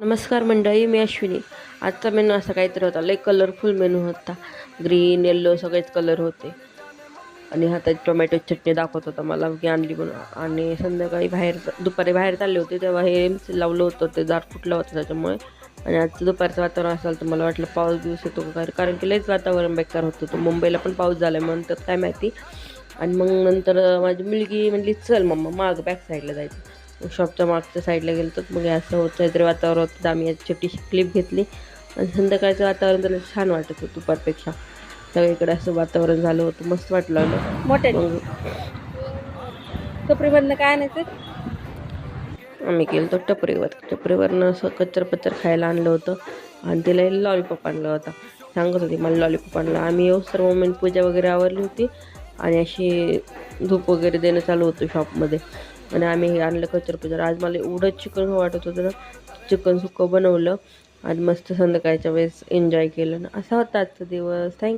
नमस्कार मंडळी, मी अश्विनी. आजचा मेनू असा काहीतरी होता. लई कलरफुल मेनू होता. ग्रीन येल्लो सगळेच कलर होते. आणि हातात टोमॅटो चटणी दाखवत होता मला की आणली म्हणून. आणि संध्याकाळी दुपारी बाहेर चालले होते तेव्हा हे लावलं होतं, ते दार फुटलं होतं त्याच्यामुळे. आणि आजचं दुपारचं वातावरण असेल तर मला वाटलं पाऊस दिवस येतो का, कारण की लईच वातावरण बेकार होतं. तो मुंबईला पण पाऊस झाला आहे म्हणून तर काय माहिती. आणि मग नंतर माझी मुलगी म्हणली चल मम्मा माग बॅक साईडला जायचं. शॉपच्या मागच्या साईडला गेलो तर मग असं होतं काहीतरी वातावरण होतं. आम्ही याची छोटीशी क्लिप घेतली आणि संध्याकाळचं वातावरण त्याला छान वाटत होतं. दुपारपेक्षा सगळीकडे असं वातावरण झालं होतं, मस्त वाटलं मोठ्या मग टपरीमधनं काय आणायचं? आम्ही गेलो तर टपरीवरनं असं कच्चर खायला आणलं होतं. आणि तिला लॉलीपॉप आणलं होता. सांगत होती मला लॉलीपॉप आणलं. आम्ही येऊ सर्व मोमेंट पूजा वगैरे आवरली होती आणि अशी धूप वगैरे देणं चालू होतं शॉपमध्ये. आणि आम्ही हे आणलं कचरपचर. आज मला एवढं चिकन वाटत होतं ना, चिकन सुक्कं बनवलं आणि मस्त संध्याकाळच्या वेळेस एन्जॉय केलं ना. असा होता आजचा दिवस. थँक्यू.